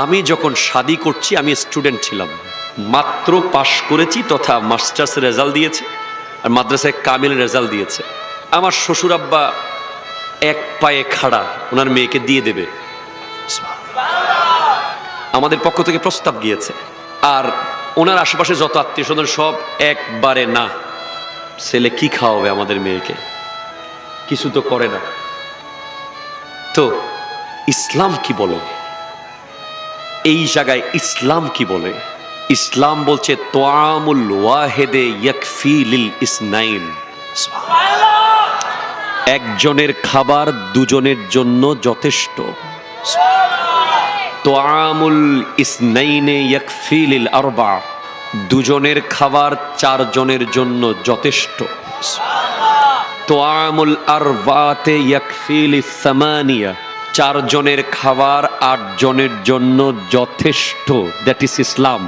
আমি যখন শাদি করছি আমি স্টুডেন্ট ছিলাম, মাত্র পাশ করেছি তথা মাস্টার্স রেজাল্ট দিয়েছে আর মাদ্রাসায় কামিল রেজাল্ট দিয়েছে। আমার শ্বশুর আব্বা এক পায়ে খাড়া, ওনার মেয়েকে দিয়ে দেবে, আমাদের পক্ষ থেকে প্রস্তাব গিয়েছে। আর ওনার আশেপাশে যত আত্মীয় স্বজন সব একবারে না, ছেলে কি খাওয়াবে আমাদের মেয়েকে, কিছু তো করে না। তো ইসলাম কি বলে এই জায়গায়? ইসলাম কি বলে? ইসলাম বলছে তোয়ামুল ওয়াহেদে ইয়াকফি লিল ইসনাইন, একজনের খাবার দুজনের জন্য যথেষ্ট। তোয়ামুল ইসনাইনে ইয়াকফি লিল আরবা, দুজনের খাবার চারজনের জন্য যথেষ্ট। তোয়ামুল আরবাতে ইয়াকফি লিস সামানিয়া, চারজনের খাবার আটজনের জন্য যথেষ্ট। That is Islam.